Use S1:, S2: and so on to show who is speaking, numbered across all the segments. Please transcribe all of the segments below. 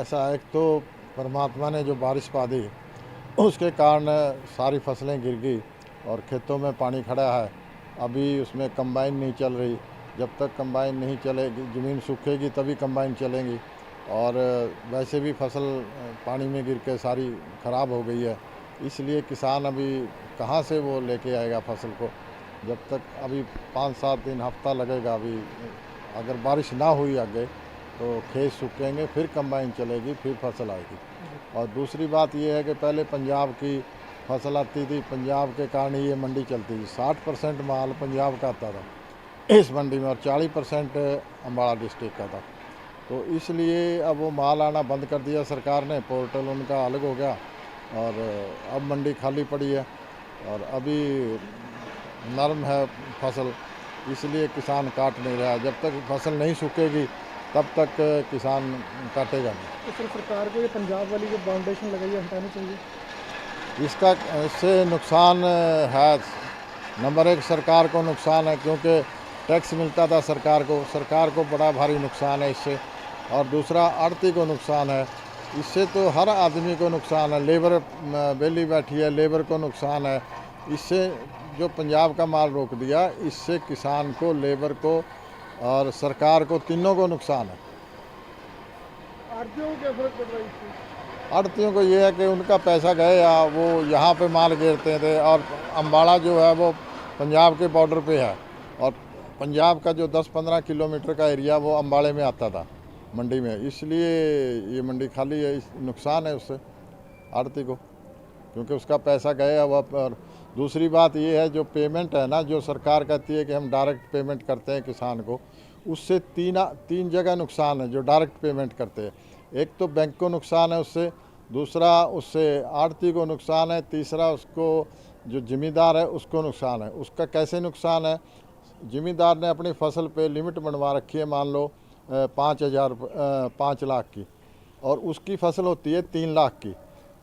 S1: ऐसा है, एक तो परमात्मा ने जो बारिश पा दी उसके कारण सारी फसलें गिर गई और खेतों में पानी खड़ा है। अभी उसमें कंबाइन नहीं चल रही। जब तक कंबाइन नहीं चलेगी, ज़मीन सूखेगी तभी कंबाइन चलेंगी। और वैसे भी फसल पानी में गिर के सारी ख़राब हो गई है। इसलिए किसान अभी कहाँ से वो लेके आएगा फसल को, जब तक अभी 5-7 दिन हफ्ता लगेगा। अभी अगर बारिश ना हुई आगे तो खेत सूखेंगे, फिर कंबाइन चलेगी, फिर फसल आएगी। और दूसरी बात यह है कि पहले पंजाब की फसल आती थी, पंजाब के कारण ये मंडी चलती थी। 60% माल पंजाब का आता था इस मंडी में और 40% अम्बाड़ा डिस्ट्रिक्ट का था। तो इसलिए अब वो माल आना बंद कर दिया सरकार ने, पोर्टल उनका अलग हो गया और अब मंडी खाली पड़ी है और अभी नरम है फसल, इसलिए किसान काट नहीं रहा। जब तक फसल नहीं सूखेगी तब तक किसान काटेगा नहीं।
S2: तो फिर सरकार को ये पंजाब वाली जो बाउंडेशन लगाई है हटानी चाहिए।
S1: इससे नुकसान है। नंबर एक सरकार को नुकसान है, क्योंकि टैक्स मिलता था सरकार को बड़ा भारी नुकसान है इससे। और दूसरा आड़ती को नुकसान है। इससे तो हर आदमी को नुकसान है। लेबर बेली बैठी है, लेबर को नुकसान है इससे। जो पंजाब का माल रोक दिया, इससे किसान को, लेबर को और सरकार को, तीनों को नुकसान है।
S2: आड़तियों को क्या फर्क पड़ रहा है इससे?
S1: आड़तियों को ये है कि उनका पैसा गया, वो यहाँ पे माल गिरते थे। और अम्बाड़ा जो है वो पंजाब के बॉर्डर पे है और पंजाब का जो 10-15 किलोमीटर का एरिया वो अम्बाड़े में आता था मंडी में, इसलिए ये मंडी खाली है। नुकसान है उससे आड़ती को, क्योंकि उसका पैसा गया हुआ। और दूसरी बात ये है, जो पेमेंट है ना, जो सरकार कहती है कि हम डायरेक्ट पेमेंट करते हैं किसान को, उससे तीन जगह नुकसान है जो डायरेक्ट पेमेंट करते हैं। एक तो बैंक को नुकसान है उससे, दूसरा उससे आड़ती को नुकसान है, तीसरा उसको जो ज़िम्मेदार है उसको नुकसान है। उसका कैसे नुकसान है? ज़िम्मेदार ने अपनी फसल पे लिमिट बनवा रखी है, मान लो 5 लाख की, और उसकी फसल होती है 3 लाख की।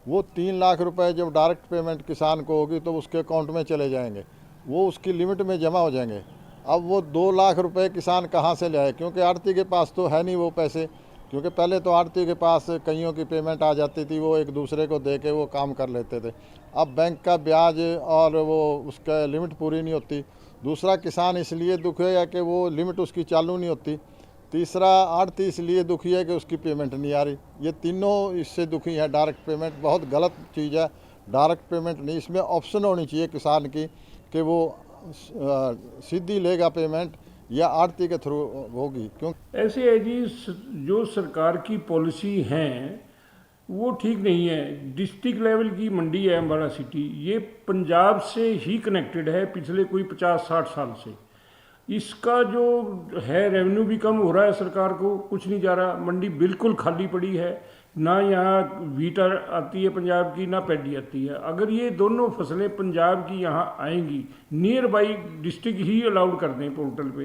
S1: वो 3 लाख रुपए जब डायरेक्ट पेमेंट किसान को होगी तो उसके अकाउंट में चले जाएंगे, वो उसकी लिमिट में जमा हो जाएंगे। अब वो 2 लाख रुपए किसान कहाँ से ले आए, क्योंकि आड़ती के पास तो है नहीं वो पैसे। क्योंकि पहले तो आड़ती के पास कईयों की पेमेंट आ जाती थी, वो एक दूसरे को दे के वो काम कर लेते थे। अब बैंक का ब्याज और वो उसका लिमिट पूरी नहीं होती। दूसरा, किसान इसलिए दुखी है कि वो लिमिट उसकी चालू नहीं होती। तीसरा, आड़ती इसलिए दुखी है कि उसकी पेमेंट नहीं आ रही। ये तीनों इससे दुखी हैं। डायरेक्ट पेमेंट बहुत गलत चीज़ है। डायरेक्ट पेमेंट नहीं, इसमें ऑप्शन होनी चाहिए किसान की कि वो सीधी लेगा पेमेंट या आड़ती के थ्रू होगी। क्यों
S3: ऐसे है जी, जो सरकार की पॉलिसी हैं वो ठीक नहीं है। डिस्ट्रिक्ट लेवल की मंडी है अम्बाड़ा सिटी, ये पंजाब से ही कनेक्टेड है पिछले कोई 50-60 साल से। इसका जो है रेवेन्यू भी कम हो रहा है, सरकार को कुछ नहीं जा रहा। मंडी बिल्कुल खाली पड़ी है, ना यहाँ वीट आती है पंजाब की, ना पैडी आती है। अगर ये दोनों फसलें पंजाब की यहाँ आएंगी, near by district he allowed कर दें पोर्टल पे,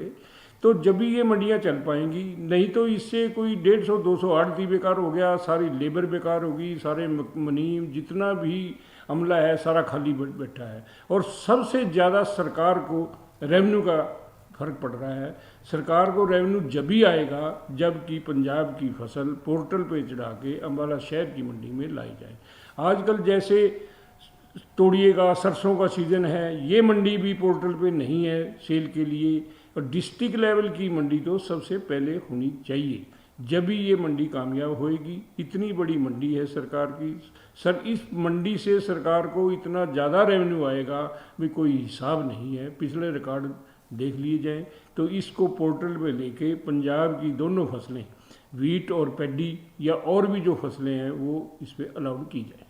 S3: तो जब भी ये मंडियाँ चल पाएंगी। नहीं तो इससे कोई 150-200 आड़ती बेकार हो गया, सारी लेबर बेकार होगी, सारे मुनीम जितना भी अमला है सारा खाली बैठा है। और सबसे ज़्यादा सरकार को रेवेन्यू का फर्क पड़ रहा है। सरकार को रेवेन्यू जब भी आएगा जबकि पंजाब की फसल पोर्टल पे चढ़ा के अम्बाला शहर की मंडी में लाई जाए। आजकल जैसे तोड़िएगा, सरसों का सीज़न है, ये मंडी भी पोर्टल पे नहीं है सेल के लिए। और डिस्ट्रिक्ट लेवल की मंडी तो सबसे पहले होनी चाहिए, जब भी ये मंडी कामयाब होएगी। इतनी बड़ी मंडी है सरकार की, सर इस मंडी से सरकार को इतना ज़्यादा रेवेन्यू आएगा भी कोई हिसाब नहीं है। पिछले रिकॉर्ड देख लिए जाए तो इसको पोर्टल पे लेके पंजाब की दोनों फसलें, वीट और पैडी या और भी जो फसलें हैं, वो इस पर अलाउड की जाए।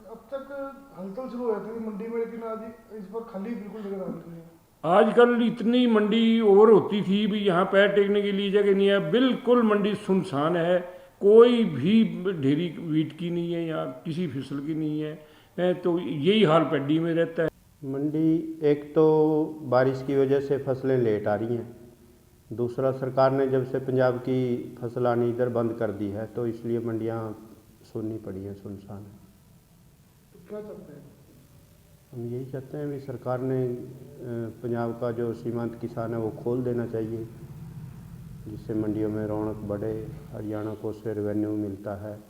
S2: अब तक हलचल शुरू हो जाती थी मंडी में, लेकिन आज इस बार खाली बिल्कुल जगह नहीं है।
S3: आजकल इतनी मंडी ओवर होती थी भी यहाँ पैर टेकने के लिए जगह नहीं है। बिल्कुल मंडी सुनसान है, कोई भी ढेरी वीट की नहीं है, यहाँ किसी फसल की नहीं है। तो यही हाल पैडी में रहता है।
S4: मंडी, एक तो बारिश की वजह से फसलें लेट आ रही हैं, दूसरा सरकार ने जब से पंजाब की फसल आनी इधर बंद कर दी है तो इसलिए मंडियाँ सुननी पड़ी हैं, सुनसान है।
S2: तो क्या चाहते हैं?
S4: हम यही चाहते हैं भी सरकार ने पंजाब का जो सीमांत किसान है वो खोल देना चाहिए। जिससे मंडियों में रौनक बढ़े, हरियाणा को उससे रेवेन्यू मिलता है,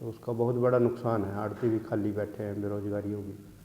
S4: तो उसका बहुत बड़ा नुकसान है। आड़ती भी खाली बैठे हैं, बेरोजगारी होगी।